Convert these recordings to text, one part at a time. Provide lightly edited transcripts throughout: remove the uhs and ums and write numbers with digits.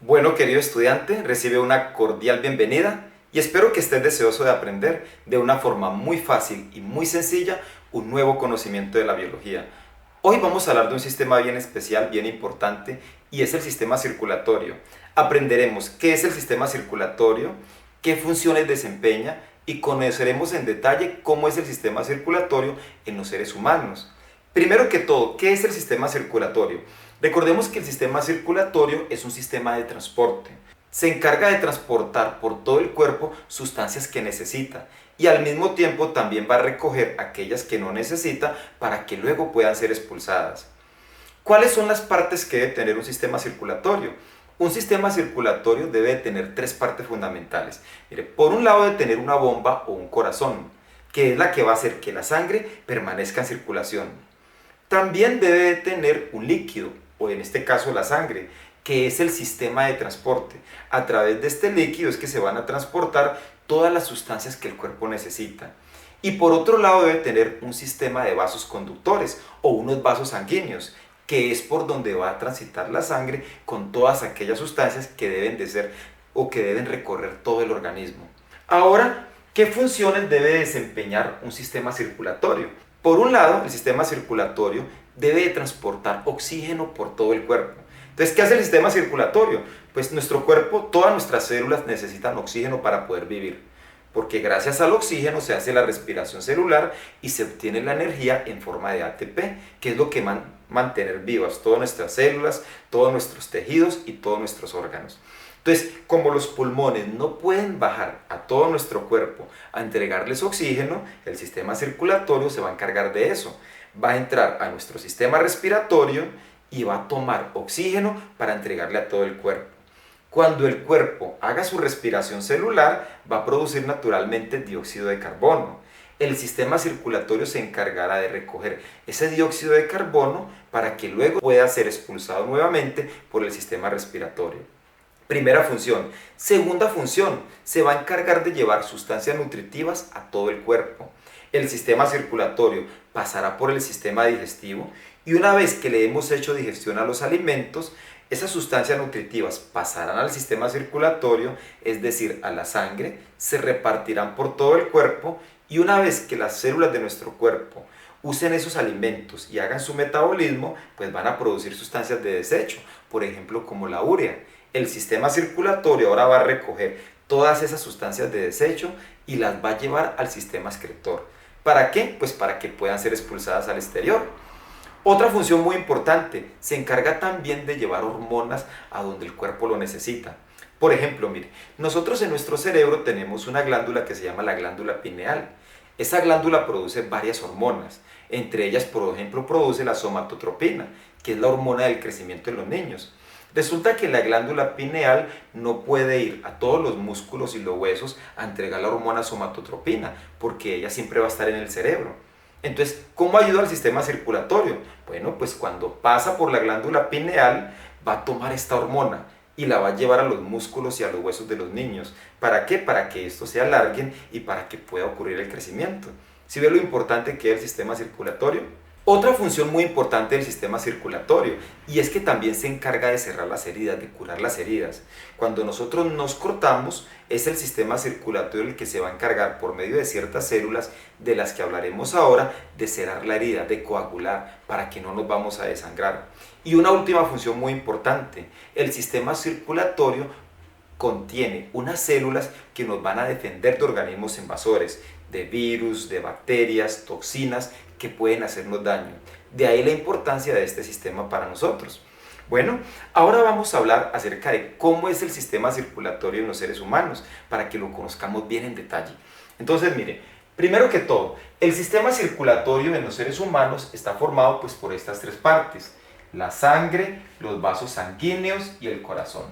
Bueno, querido estudiante, recibe una cordial bienvenida y espero que estés deseoso de aprender de una forma muy fácil y muy sencilla un nuevo conocimiento de la biología. Hoy vamos a hablar de un sistema bien especial, bien importante, y es el sistema circulatorio. Aprenderemos qué es el sistema circulatorio, qué funciones desempeña y conoceremos en detalle cómo es el sistema circulatorio en los seres humanos. Primero que todo, ¿qué es el sistema circulatorio? Recordemos que el sistema circulatorio es un sistema de transporte. Se encarga de transportar por todo el cuerpo sustancias que necesita y al mismo tiempo también va a recoger aquellas que no necesita para que luego puedan ser expulsadas. ¿Cuáles son las partes que debe tener un sistema circulatorio? Un sistema circulatorio debe tener tres partes fundamentales. Mire, por un lado debe tener una bomba o un corazón, que es la que va a hacer que la sangre permanezca en circulación. También debe tener un líquido, o en este caso la sangre, que es el sistema de transporte. A través de este líquido es que se van a transportar todas las sustancias que el cuerpo necesita. Y por otro lado debe tener un sistema de vasos conductores o unos vasos sanguíneos, que es por donde va a transitar la sangre con todas aquellas sustancias que deben de ser o que deben recorrer todo el organismo. Ahora, ¿qué funciones debe desempeñar un sistema circulatorio? Por un lado, el sistema circulatorio debe de transportar oxígeno por todo el cuerpo. Entonces, ¿qué hace el sistema circulatorio? Pues nuestro cuerpo, todas nuestras células necesitan oxígeno para poder vivir, porque gracias al oxígeno se hace la respiración celular y se obtiene la energía en forma de ATP, que es lo que mantener vivas todas nuestras células, todos nuestros tejidos y todos nuestros órganos. Entonces, como los pulmones no pueden bajar a todo nuestro cuerpo a entregarles oxígeno, el sistema circulatorio se va a encargar de eso. Va a entrar a nuestro sistema respiratorio y va a tomar oxígeno para entregarle a todo el cuerpo. Cuando el cuerpo haga su respiración celular, va a producir naturalmente dióxido de carbono. El sistema circulatorio se encargará de recoger ese dióxido de carbono para que luego pueda ser expulsado nuevamente por el sistema respiratorio. Primera función. Segunda función, se va a encargar de llevar sustancias nutritivas a todo el cuerpo. El sistema circulatorio pasará por el sistema digestivo y una vez que le hemos hecho digestión a los alimentos, esas sustancias nutritivas pasarán al sistema circulatorio, es decir, a la sangre, se repartirán por todo el cuerpo y una vez que las células de nuestro cuerpo usen esos alimentos y hagan su metabolismo, pues van a producir sustancias de desecho, por ejemplo como la urea. El sistema circulatorio ahora va a recoger todas esas sustancias de desecho y las va a llevar al sistema excretor. ¿Para qué? Pues para que puedan ser expulsadas al exterior. Otra función muy importante, se encarga también de llevar hormonas a donde el cuerpo lo necesita. Por ejemplo, mire, nosotros en nuestro cerebro tenemos una glándula que se llama la glándula pineal. Esa glándula produce varias hormonas, entre ellas, por ejemplo, produce la somatotropina, que es la hormona del crecimiento de los niños. Resulta que la glándula pineal no puede ir a todos los músculos y los huesos a entregar la hormona somatotropina, porque ella siempre va a estar en el cerebro. Entonces, ¿cómo ayuda al sistema circulatorio? Bueno, pues cuando pasa por la glándula pineal, va a tomar esta hormona y la va a llevar a los músculos y a los huesos de los niños. ¿Para qué? Para que estos se alarguen y para que pueda ocurrir el crecimiento. ¿Sí ve lo importante que es el sistema circulatorio? Otra función muy importante del sistema circulatorio, y es que también se encarga de cerrar las heridas, de curar las heridas. Cuando nosotros nos cortamos, es el sistema circulatorio el que se va a encargar por medio de ciertas células, de las que hablaremos ahora, de cerrar la herida, de coagular, para que no nos vamos a desangrar. Y una última función muy importante, el sistema circulatorio contiene unas células que nos van a defender de organismos invasores, de virus, de bacterias, toxinas que pueden hacernos daño. De ahí la importancia de este sistema para nosotros. Bueno, ahora vamos a hablar acerca de cómo es el sistema circulatorio en los seres humanos, para que lo conozcamos bien en detalle. Entonces, mire, primero que todo, el sistema circulatorio en los seres humanos está formado pues por estas tres partes: la sangre, los vasos sanguíneos y el corazón.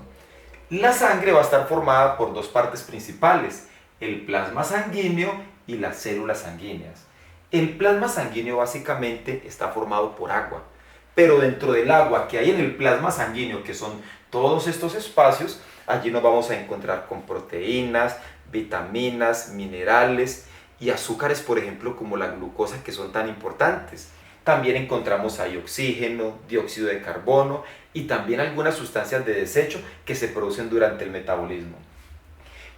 La sangre va a estar formada por dos partes principales: el plasma sanguíneo y las células sanguíneas. El plasma sanguíneo básicamente está formado por agua, pero dentro del agua que hay en el plasma sanguíneo, que son todos estos espacios, allí nos vamos a encontrar con proteínas, vitaminas, minerales y azúcares, por ejemplo, como la glucosa, que son tan importantes. También encontramos ahí oxígeno, dióxido de carbono y también algunas sustancias de desecho que se producen durante el metabolismo.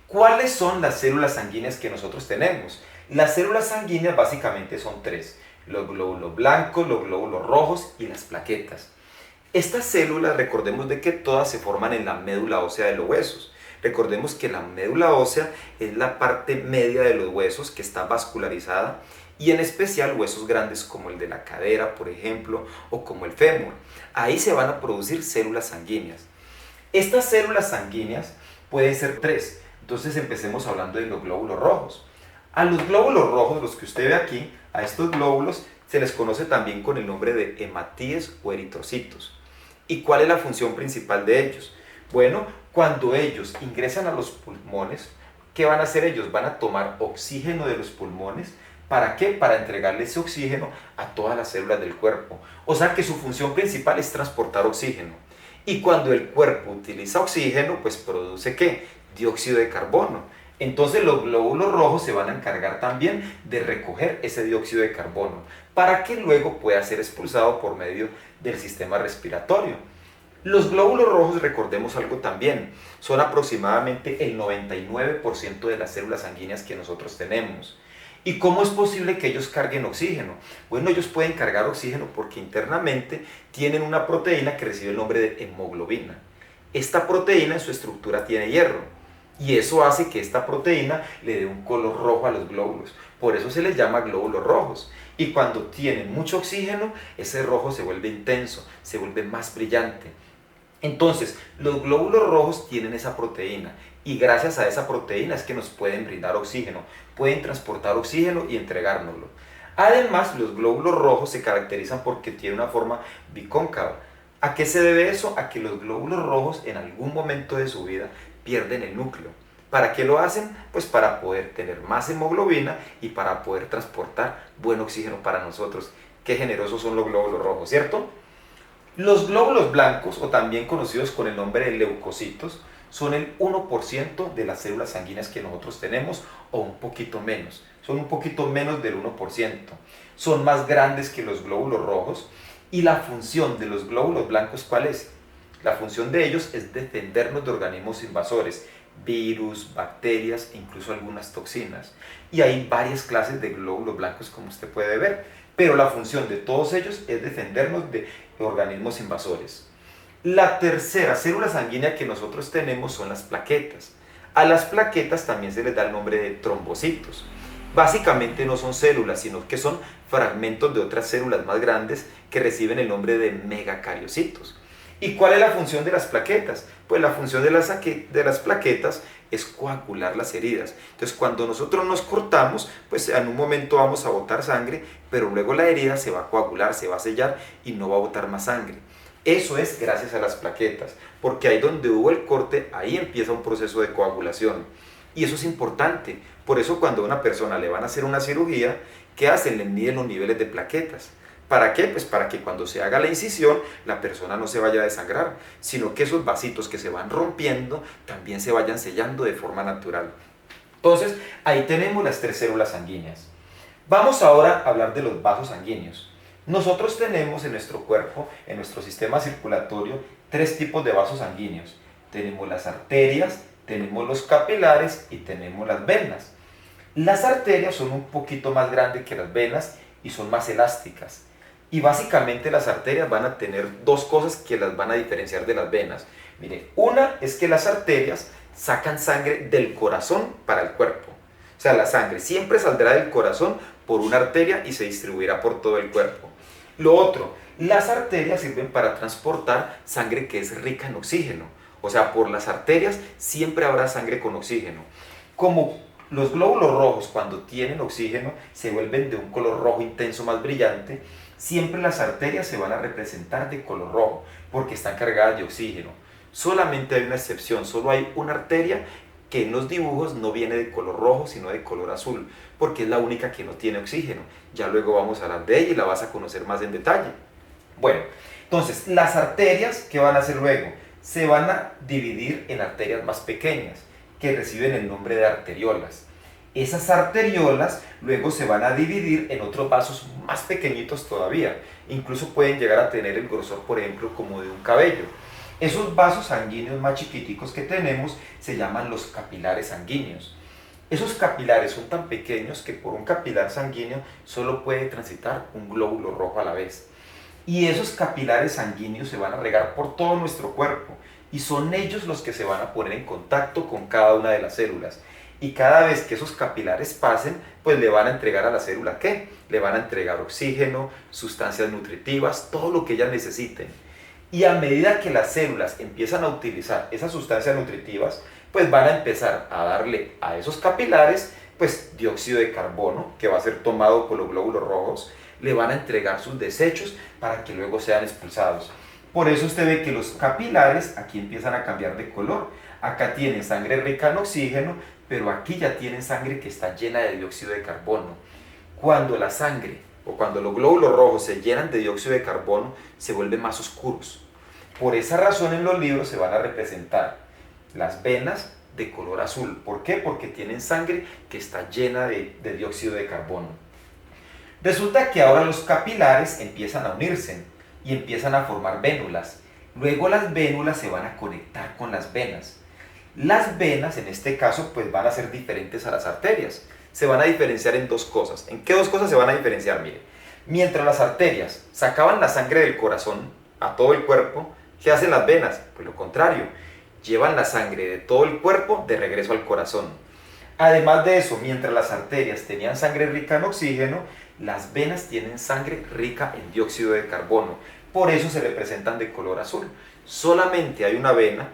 ¿Cuáles son las células sanguíneas que nosotros tenemos? Las células sanguíneas básicamente son tres: los glóbulos blancos, los glóbulos rojos y las plaquetas. Estas células, recordemos de que todas se forman en la médula ósea de los huesos. Recordemos que la médula ósea es la parte media de los huesos que está vascularizada, y en especial huesos grandes como el de la cadera, por ejemplo, o como el fémur. Ahí se van a producir células sanguíneas. Estas células sanguíneas pueden ser tres. Entonces empecemos hablando de los glóbulos rojos. A los glóbulos rojos, los que usted ve aquí, a estos glóbulos se les conoce también con el nombre de hematíes o eritrocitos. ¿Y cuál es la función principal de ellos? Bueno, cuando ellos ingresan a los pulmones, ¿qué van a hacer ellos? Van a tomar oxígeno de los pulmones. ¿Para qué? Para entregarle ese oxígeno a todas las células del cuerpo. O sea que su función principal es transportar oxígeno. Y cuando el cuerpo utiliza oxígeno, pues produce ¿qué? Dióxido de carbono. Entonces los glóbulos rojos se van a encargar también de recoger ese dióxido de carbono para que luego pueda ser expulsado por medio del sistema respiratorio. Los glóbulos rojos, recordemos algo también, son aproximadamente el 99% de las células sanguíneas que nosotros tenemos. ¿Y cómo es posible que ellos carguen oxígeno? Bueno, ellos pueden cargar oxígeno porque internamente tienen una proteína que recibe el nombre de hemoglobina. Esta proteína en su estructura tiene hierro, y eso hace que esta proteína le dé un color rojo a los glóbulos. Por eso se les llama glóbulos rojos. Y cuando tienen mucho oxígeno, ese rojo se vuelve intenso, se vuelve más brillante. Entonces, los glóbulos rojos tienen esa proteína, y gracias a esa proteína es que nos pueden brindar oxígeno, pueden transportar oxígeno y entregárnoslo. Además, los glóbulos rojos se caracterizan porque tienen una forma bicóncava. ¿A qué se debe eso? A que los glóbulos rojos en algún momento de su vida pierden el núcleo. ¿Para qué lo hacen? Pues para poder tener más hemoglobina y para poder transportar buen oxígeno para nosotros. Qué generosos son los glóbulos rojos, ¿cierto? Los glóbulos blancos, o también conocidos con el nombre de leucocitos, son el 1% de las células sanguíneas que nosotros tenemos, o un poquito menos. Son un poquito menos del 1%. Son más grandes que los glóbulos rojos. ¿Y la función de los glóbulos blancos cuál es? La función de ellos es defendernos de organismos invasores, virus, bacterias e incluso algunas toxinas. Y hay varias clases de glóbulos blancos, como usted puede ver, pero la función de todos ellos es defendernos de organismos invasores. La tercera célula sanguínea que nosotros tenemos son las plaquetas. A las plaquetas también se les da el nombre de trombocitos. Básicamente no son células, sino que son fragmentos de otras células más grandes que reciben el nombre de megacariocitos. ¿Y cuál es la función de las plaquetas? Pues la función de las plaquetas es coagular las heridas. Entonces, cuando nosotros nos cortamos, pues en un momento vamos a botar sangre, pero luego la herida se va a coagular, se va a sellar y no va a botar más sangre. Eso es gracias a las plaquetas, porque ahí donde hubo el corte, ahí empieza un proceso de coagulación. Y eso es importante. Por eso cuando a una persona le van a hacer una cirugía, ¿qué hacen? Le miden los niveles de plaquetas. ¿Para qué? Pues para que cuando se haga la incisión, la persona no se vaya a desangrar, sino que esos vasitos que se van rompiendo también se vayan sellando de forma natural. Entonces, ahí tenemos las tres células sanguíneas. Vamos ahora a hablar de los vasos sanguíneos. Nosotros tenemos en nuestro cuerpo, en nuestro sistema circulatorio, tres tipos de vasos sanguíneos. Tenemos las arterias, tenemos los capilares y tenemos las venas. Las arterias son un poquito más grandes que las venas y son más elásticas. Y básicamente las arterias van a tener dos cosas que las van a diferenciar de las venas. Mire, una es que las arterias sacan sangre del corazón para el cuerpo. O sea, la sangre siempre saldrá del corazón por una arteria y se distribuirá por todo el cuerpo. Lo otro, las arterias sirven para transportar sangre que es rica en oxígeno. O sea, por las arterias siempre habrá sangre con oxígeno. Como los glóbulos rojos, cuando tienen oxígeno, se vuelven de un color rojo intenso más brillante, siempre las arterias se van a representar de color rojo, porque están cargadas de oxígeno. Solamente hay una excepción, solo hay una arteria que en los dibujos no viene de color rojo, sino de color azul, porque es la única que no tiene oxígeno. Ya luego vamos a hablar de ella y la vas a conocer más en detalle. Bueno, entonces, las arterias, ¿qué van a hacer luego? Se van a dividir en arterias más pequeñas, que reciben el nombre de arteriolas. Esas arteriolas luego se van a dividir en otros vasos más pequeñitos todavía. Incluso pueden llegar a tener el grosor, por ejemplo, como de un cabello. Esos vasos sanguíneos más chiquiticos que tenemos se llaman los capilares sanguíneos. Esos capilares son tan pequeños que por un capilar sanguíneo solo puede transitar un glóbulo rojo a la vez. Y esos capilares sanguíneos se van a regar por todo nuestro cuerpo y son ellos los que se van a poner en contacto con cada una de las células. Y cada vez que esos capilares pasen, pues le van a entregar a la célula, ¿qué? Le van a entregar oxígeno, sustancias nutritivas, todo lo que ellas necesiten. Y a medida que las células empiezan a utilizar esas sustancias nutritivas, pues van a empezar a darle a esos capilares, pues dióxido de carbono, que va a ser tomado por los glóbulos rojos, le van a entregar sus desechos para que luego sean expulsados. Por eso usted ve que los capilares aquí empiezan a cambiar de color. Acá tienen sangre rica en oxígeno, pero aquí ya tienen sangre que está llena de dióxido de carbono. Cuando la sangre o cuando los glóbulos rojos se llenan de dióxido de carbono, se vuelven más oscuros. Por esa razón en los libros se van a representar las venas de color azul. ¿Por qué? Porque tienen sangre que está llena de dióxido de carbono. Resulta que ahora los capilares empiezan a unirse y empiezan a formar vénulas. Luego las vénulas se van a conectar con las venas. Las venas, en este caso, pues van a ser diferentes a las arterias. Se van a diferenciar en dos cosas. ¿En qué dos cosas se van a diferenciar? Mire, mientras las arterias sacaban la sangre del corazón a todo el cuerpo, ¿qué hacen las venas? Pues lo contrario, llevan la sangre de todo el cuerpo de regreso al corazón. Además de eso, mientras las arterias tenían sangre rica en oxígeno, las venas tienen sangre rica en dióxido de carbono. Por eso se representan de color azul. Solamente hay una vena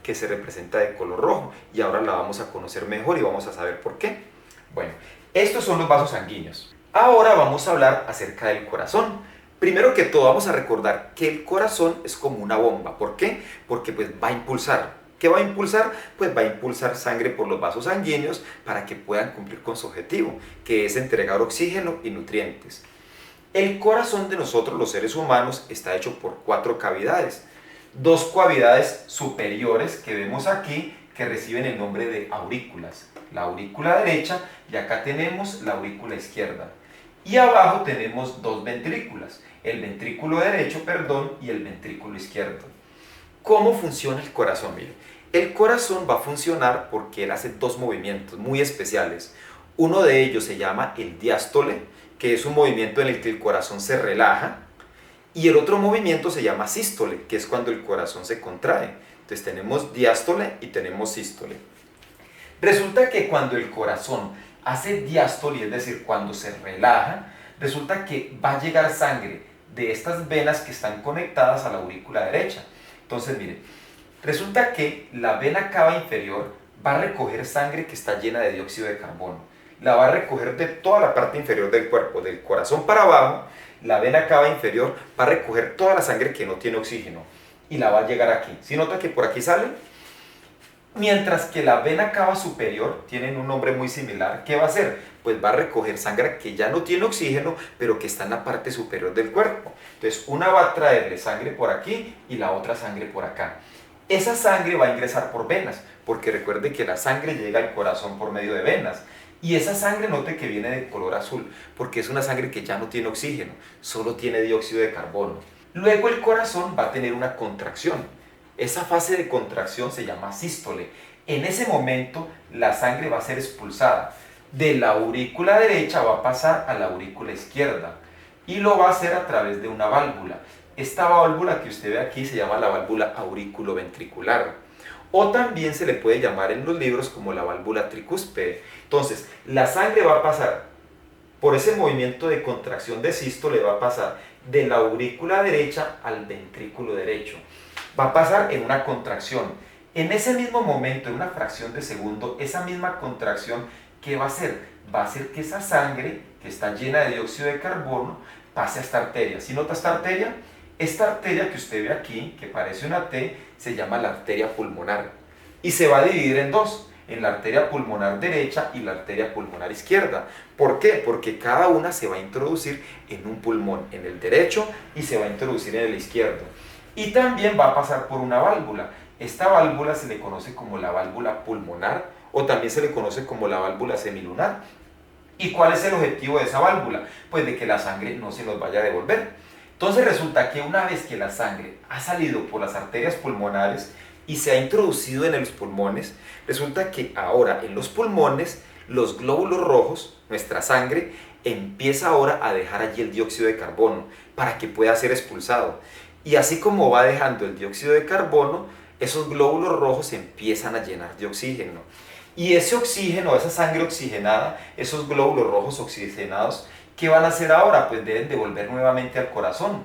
que se representa de color rojo y ahora la vamos a conocer mejor y vamos a saber por qué. Bueno, estos son los vasos sanguíneos. Ahora vamos a hablar acerca del corazón. Primero que todo vamos a recordar que el corazón es como una bomba. ¿Por qué? Porque pues va a impulsar. ¿Qué va a impulsar? Pues va a impulsar sangre por los vasos sanguíneos para que puedan cumplir con su objetivo, que es entregar oxígeno y nutrientes. El corazón de nosotros, los seres humanos, está hecho por 4 cavidades. 2 cavidades superiores que vemos aquí, que reciben el nombre de aurículas. La aurícula derecha y acá tenemos la aurícula izquierda. Y abajo tenemos 2 ventrículas, el ventrículo derecho, y el ventrículo izquierdo. ¿Cómo funciona el corazón? Mire, el corazón va a funcionar porque él hace 2 movimientos muy especiales. Uno de ellos se llama el diástole, que es un movimiento en el que el corazón se relaja, y el otro movimiento se llama sístole, que es cuando el corazón se contrae. Entonces tenemos diástole y tenemos sístole. Resulta que cuando el corazón hace diástole, es decir, cuando se relaja, resulta que va a llegar sangre de estas venas que están conectadas a la aurícula derecha. Entonces, mire, resulta que la vena cava inferior va a recoger sangre que está llena de dióxido de carbono. La va a recoger de toda la parte inferior del cuerpo, del corazón para abajo. La vena cava inferior va a recoger toda la sangre que no tiene oxígeno y la va a llegar aquí. ¿Sí nota que por aquí sale? Mientras que la vena cava superior tienen un nombre muy similar. ¿Qué va a hacer? Pues va a recoger sangre que ya no tiene oxígeno, pero que está en la parte superior del cuerpo. Entonces una va a traerle sangre por aquí y la otra sangre por acá. Esa sangre va a ingresar por venas, porque recuerde que la sangre llega al corazón por medio de venas. Y esa sangre, note que viene de color azul, porque es una sangre que ya no tiene oxígeno, solo tiene dióxido de carbono. Luego el corazón va a tener una contracción. Esa fase de contracción se llama sístole. En ese momento la sangre va a ser expulsada. De la aurícula derecha va a pasar a la aurícula izquierda y lo va a hacer a través de una válvula. Esta válvula que usted ve aquí se llama la válvula aurículo-ventricular. O también se le puede llamar en los libros como la válvula tricúspide. Entonces, la sangre va a pasar por ese movimiento de contracción de sístole, va a pasar de la aurícula derecha al ventrículo derecho. Va a pasar en una contracción. En ese mismo momento, en una fracción de segundo, esa misma contracción, ¿qué va a hacer? Va a hacer que esa sangre, que está llena de dióxido de carbono, pase a esta arteria. ¿Sí nota esta arteria? Esta arteria que usted ve aquí, que parece una T, se llama la arteria pulmonar y se va a dividir en 2, en la arteria pulmonar derecha y la arteria pulmonar izquierda. ¿Por qué? Porque cada una se va a introducir en un pulmón, en el derecho, y se va a introducir en el izquierdo. Y también va a pasar por una válvula. Esta válvula se le conoce como la válvula pulmonar o también se le conoce como la válvula semilunar. ¿Y cuál es el objetivo de esa válvula? Pues de que la sangre no se nos vaya a devolver. Entonces resulta que una vez que la sangre ha salido por las arterias pulmonares y se ha introducido en los pulmones, resulta que ahora en los pulmones los glóbulos rojos, nuestra sangre, empieza ahora a dejar allí el dióxido de carbono para que pueda ser expulsado. Y así como va dejando el dióxido de carbono, esos glóbulos rojos se empiezan a llenar de oxígeno. Y ese oxígeno, esa sangre oxigenada, esos glóbulos rojos oxigenados, ¿qué van a hacer ahora? Pues deben devolver nuevamente al corazón.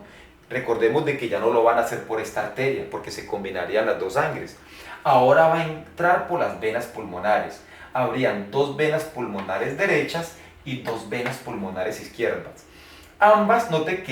Recordemos de que ya no lo van a hacer por esta arteria, porque se combinarían las dos sangres. Ahora va a entrar por las venas pulmonares. Habrían dos venas pulmonares derechas y dos venas pulmonares izquierdas. Ambas, note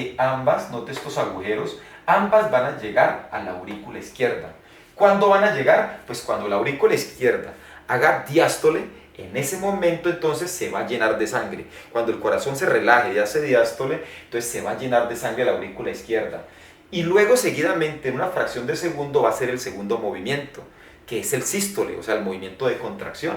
estos agujeros, ambas van a llegar a la aurícula izquierda. ¿Cuándo van a llegar? Pues cuando la aurícula izquierda haga diástole, en ese momento entonces se va a llenar de sangre. Cuando el corazón se relaje y hace diástole, entonces se va a llenar de sangre la aurícula izquierda. Y luego seguidamente, en una fracción de segundo, va a ser el segundo movimiento, que es el sístole, o sea, el movimiento de contracción.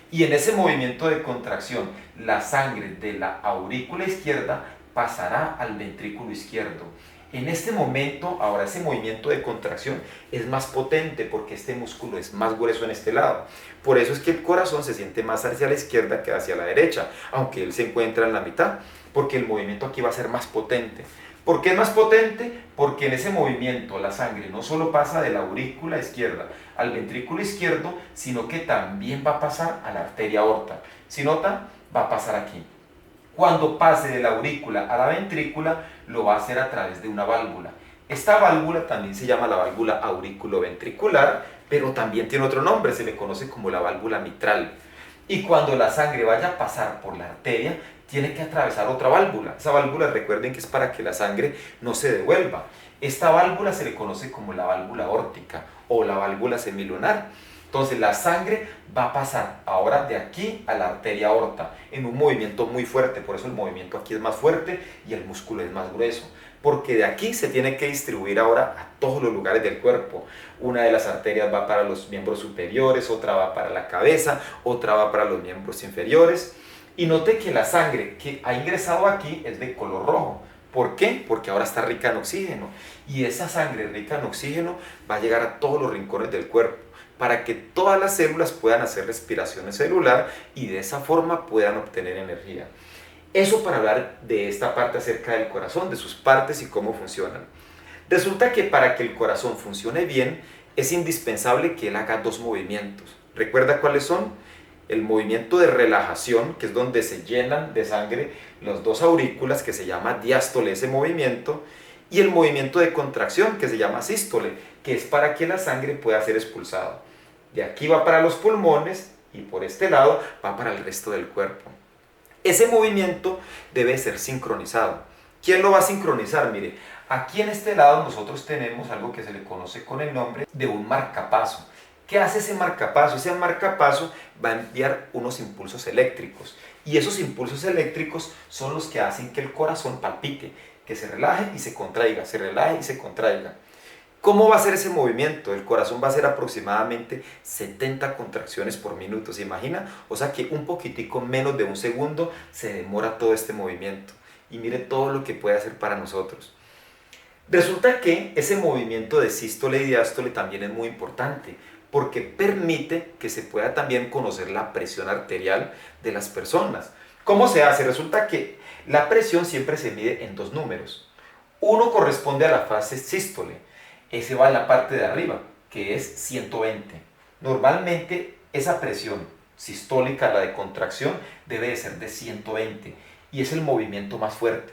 Y en ese movimiento de contracción, la sangre de la aurícula izquierda pasará al ventrículo izquierdo. En este momento, ahora ese movimiento de contracción es más potente porque este músculo es más grueso en este lado. Por eso es que el corazón se siente más hacia la izquierda que hacia la derecha, aunque él se encuentra en la mitad, porque el movimiento aquí va a ser más potente. ¿Por qué es más potente? Porque en ese movimiento la sangre no solo pasa de la aurícula izquierda al ventrículo izquierdo, sino que también va a pasar a la arteria aorta. Si nota, va a pasar aquí. Cuando pase de la aurícula a la ventrícula, lo va a hacer a través de una válvula. Esta válvula también se llama la válvula auriculoventricular, pero también tiene otro nombre, se le conoce como la válvula mitral. Y cuando la sangre vaya a pasar por la arteria, tiene que atravesar otra válvula. Esa válvula, recuerden que es para que la sangre no se devuelva. Esta válvula se le conoce como la válvula aórtica o la válvula semilunar. Entonces la sangre va a pasar ahora de aquí a la arteria aorta en un movimiento muy fuerte, por eso el movimiento aquí es más fuerte y el músculo es más grueso, porque de aquí se tiene que distribuir ahora a todos los lugares del cuerpo. Una de las arterias va para los miembros superiores, otra va para la cabeza, otra va para los miembros inferiores. Y note que la sangre que ha ingresado aquí es de color rojo. ¿Por qué? Porque ahora está rica en oxígeno. Y esa sangre rica en oxígeno va a llegar a todos los rincones del cuerpo, para que todas las células puedan hacer respiración celular y de esa forma puedan obtener energía. Eso para hablar de esta parte acerca del corazón, de sus partes y cómo funcionan. Resulta que para que el corazón funcione bien, es indispensable que él haga dos movimientos. ¿Recuerda cuáles son? El movimiento de relajación, que es donde se llenan de sangre las dos aurículas, que se llama diástole ese movimiento, y el movimiento de contracción, que se llama sístole, que es para que la sangre pueda ser expulsada. De aquí va para los pulmones y por este lado va para el resto del cuerpo. Ese movimiento debe ser sincronizado. ¿Quién lo va a sincronizar? Mire, aquí en este lado nosotros tenemos algo que se le conoce con el nombre de un marcapaso. ¿Qué hace ese marcapaso? Ese marcapaso va a enviar unos impulsos eléctricos y esos impulsos eléctricos son los que hacen que el corazón palpite, que se relaje y se contraiga, se relaje y se contraiga. ¿Cómo va a ser ese movimiento? El corazón va a hacer aproximadamente 70 contracciones por minuto, ¿se imagina? O sea que un poquitico menos de un segundo se demora todo este movimiento. Y mire todo lo que puede hacer para nosotros. Resulta que ese movimiento de sístole y diástole también es muy importante, porque permite que se pueda también conocer la presión arterial de las personas. ¿Cómo se hace? Resulta que la presión siempre se mide en dos números. Uno corresponde a la fase sístole. Ese va en la parte de arriba, que es 120. Normalmente esa presión sistólica, la de contracción, debe de ser de 120 y es el movimiento más fuerte.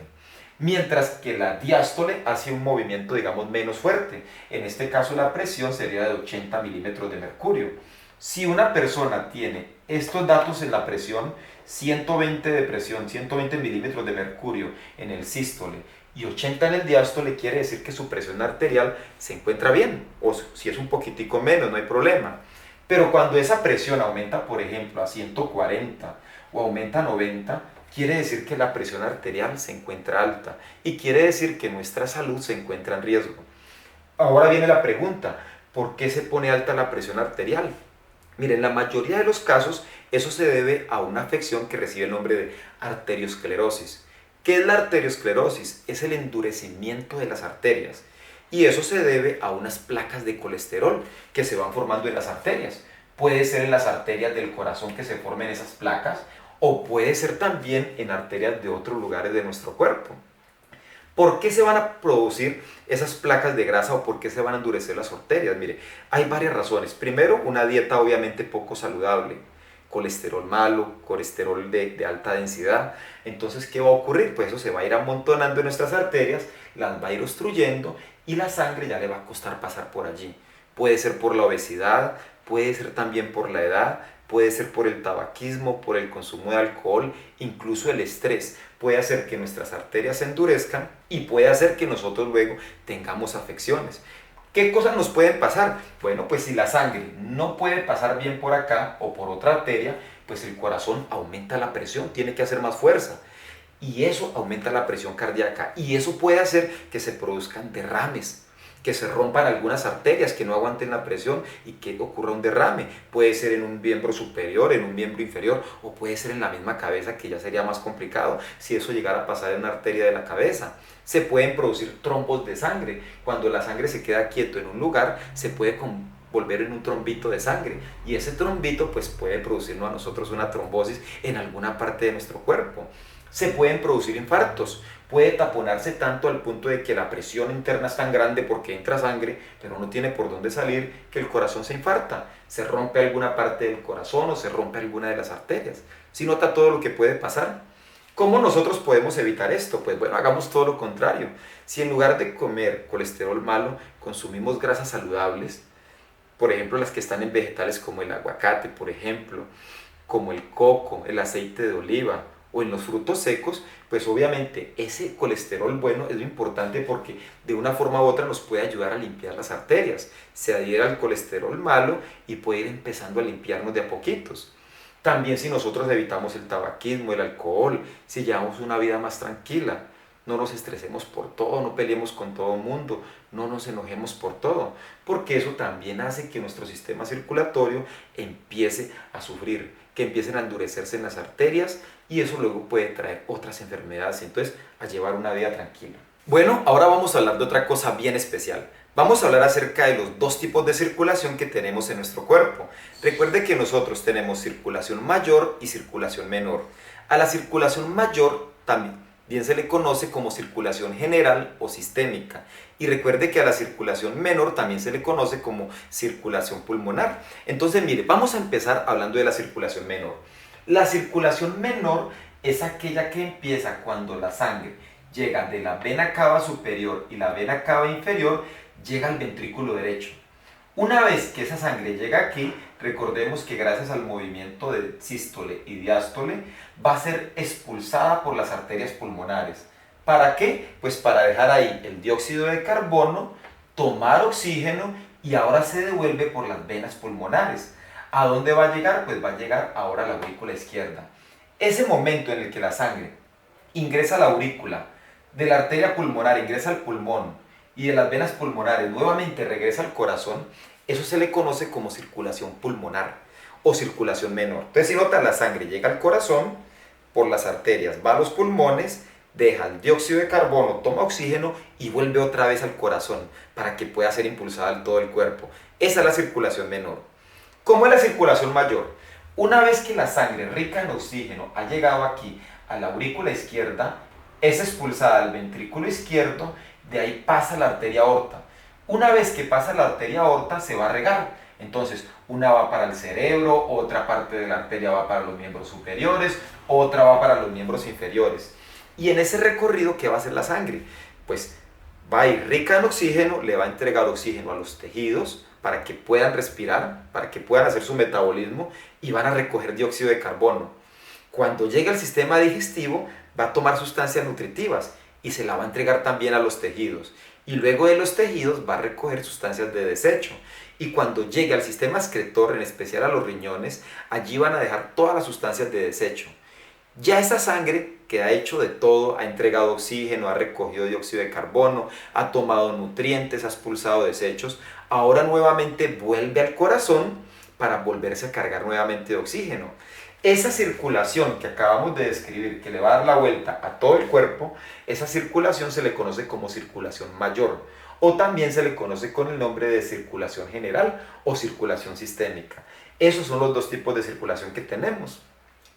Mientras que la diástole hace un movimiento, digamos, menos fuerte. En este caso la presión sería de 80 milímetros de mercurio. Si una persona tiene estos datos en la presión, 120 de presión, 120 milímetros de mercurio en el sístole y 80 en el diástole, quiere decir que su presión arterial se encuentra bien, o si es un poquitico menos, no hay problema. Pero cuando esa presión aumenta, por ejemplo, a 140 o aumenta a 90, quiere decir que la presión arterial se encuentra alta y quiere decir que nuestra salud se encuentra en riesgo. Ahora viene la pregunta, ¿por qué se pone alta la presión arterial? Miren, en la mayoría de los casos eso se debe a una afección que recibe el nombre de arteriosclerosis. ¿Qué es la arteriosclerosis? Es el endurecimiento de las arterias. Y eso se debe a unas placas de colesterol que se van formando en las arterias. Puede ser en las arterias del corazón que se formen esas placas, o puede ser también en arterias de otros lugares de nuestro cuerpo. ¿Por qué se van a producir esas placas de grasa o por qué se van a endurecer las arterias? Mire, hay varias razones. Primero, una dieta obviamente poco saludable, colesterol malo, colesterol de alta densidad. Entonces, ¿qué va a ocurrir? Pues eso se va a ir amontonando en nuestras arterias, las va a ir obstruyendo y la sangre ya le va a costar pasar por allí. Puede ser por la obesidad, puede ser también por la edad, puede ser por el tabaquismo, por el consumo de alcohol, incluso el estrés. Puede hacer que nuestras arterias se endurezcan y puede hacer que nosotros luego tengamos afecciones. ¿Qué cosas nos pueden pasar? Bueno, pues si la sangre no puede pasar bien por acá o por otra arteria, pues el corazón aumenta la presión, tiene que hacer más fuerza. Y eso aumenta la presión cardíaca y eso puede hacer que se produzcan derrames, que se rompan algunas arterias que no aguanten la presión y que ocurra un derrame. Puede ser en un miembro superior, en un miembro inferior, o puede ser en la misma cabeza, que ya sería más complicado si eso llegara a pasar en una arteria de la cabeza. Se pueden producir trombos de sangre. Cuando la sangre se queda quieto en un lugar, se puede volver en un trombito de sangre, y ese trombito pues puede producirnos a nosotros una trombosis en alguna parte de nuestro cuerpo. Se pueden producir infartos, puede taponarse tanto al punto de que la presión interna es tan grande porque entra sangre, pero no tiene por dónde salir, que el corazón se infarta, se rompe alguna parte del corazón o se rompe alguna de las arterias. ¿Sí nota todo lo que puede pasar? ¿Cómo nosotros podemos evitar esto? Pues bueno, hagamos todo lo contrario. Si en lugar de comer colesterol malo, consumimos grasas saludables, por ejemplo las que están en vegetales como el aguacate, por ejemplo, como el coco, el aceite de oliva o en los frutos secos, pues obviamente ese colesterol bueno es lo importante porque de una forma u otra nos puede ayudar a limpiar las arterias. Se adhiere al colesterol malo y puede ir empezando a limpiarnos de a poquitos. También si nosotros evitamos el tabaquismo, el alcohol, si llevamos una vida más tranquila, no nos estresemos por todo, no peleemos con todo el mundo, no nos enojemos por todo, porque eso también hace que nuestro sistema circulatorio empiece a sufrir, que empiecen a endurecerse en las arterias y eso luego puede traer otras enfermedades, entonces a llevar una vida tranquila. Bueno, ahora vamos a hablar de otra cosa bien especial. Vamos a hablar acerca de los dos tipos de circulación que tenemos en nuestro cuerpo. Recuerde que nosotros tenemos circulación mayor y circulación menor. A la circulación mayor también se le conoce como circulación general o sistémica. Y recuerde que a la circulación menor también se le conoce como circulación pulmonar. Entonces, mire, vamos a empezar hablando de la circulación menor. La circulación menor es aquella que empieza cuando la sangre llega de la vena cava superior y la vena cava inferior, llega al ventrículo derecho. Una vez que esa sangre llega aquí, recordemos que gracias al movimiento de sístole y diástole va a ser expulsada por las arterias pulmonares. ¿Para qué? Pues para dejar ahí el dióxido de carbono, tomar oxígeno y ahora se devuelve por las venas pulmonares. ¿A dónde va a llegar? Pues va a llegar ahora a la aurícula izquierda. Ese momento en el que la sangre ingresa a la aurícula, de la arteria pulmonar ingresa al pulmón y de las venas pulmonares nuevamente regresa al corazón, eso se le conoce como circulación pulmonar o circulación menor. Entonces, si notan, la sangre llega al corazón por las arterias, va a los pulmones, deja el dióxido de carbono, toma oxígeno y vuelve otra vez al corazón para que pueda ser impulsada en todo el cuerpo. Esa es la circulación menor. ¿Cómo es la circulación mayor? Una vez que la sangre rica en oxígeno ha llegado aquí a la aurícula izquierda, es expulsada al ventrículo izquierdo, de ahí pasa la arteria aorta. Una vez que pasa la arteria aorta se va a regar. Entonces, una va para el cerebro, otra parte de la arteria va para los miembros superiores, otra va para los miembros inferiores. Y en ese recorrido, ¿qué va a hacer la sangre? Pues va a ir rica en oxígeno, le va a entregar oxígeno a los tejidos para que puedan respirar, para que puedan hacer su metabolismo y van a recoger dióxido de carbono. Cuando llega al sistema digestivo, va a tomar sustancias nutritivas y se la va a entregar también a los tejidos. Y luego de los tejidos va a recoger sustancias de desecho. Y cuando llegue al sistema excretor, en especial a los riñones, allí van a dejar todas las sustancias de desecho. Ya esa sangre que ha hecho de todo, ha entregado oxígeno, ha recogido dióxido de carbono, ha tomado nutrientes, ha expulsado desechos, ahora nuevamente vuelve al corazón para volverse a cargar nuevamente de oxígeno. Esa circulación que acabamos de describir, que le va a dar la vuelta a todo el cuerpo, esa circulación se le conoce como circulación mayor, o también se le conoce con el nombre de circulación general o circulación sistémica. Esos son los dos tipos de circulación que tenemos.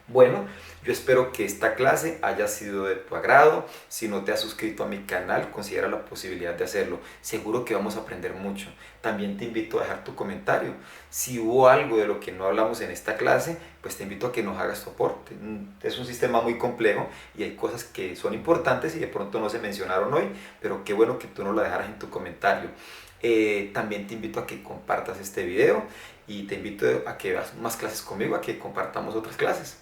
Bueno, yo espero que esta clase haya sido de tu agrado. Si no te has suscrito a mi canal, considera la posibilidad de hacerlo. Seguro que vamos a aprender mucho. También te invito a dejar tu comentario. Si hubo algo de lo que no hablamos en esta clase, pues te invito a que nos hagas tu aporte. Es un sistema muy complejo y hay cosas que son importantes y de pronto no se mencionaron hoy, pero qué bueno que tú nos la dejaras en tu comentario. También te invito a que compartas este video y te invito a que veas más clases conmigo, a que compartamos otras clases.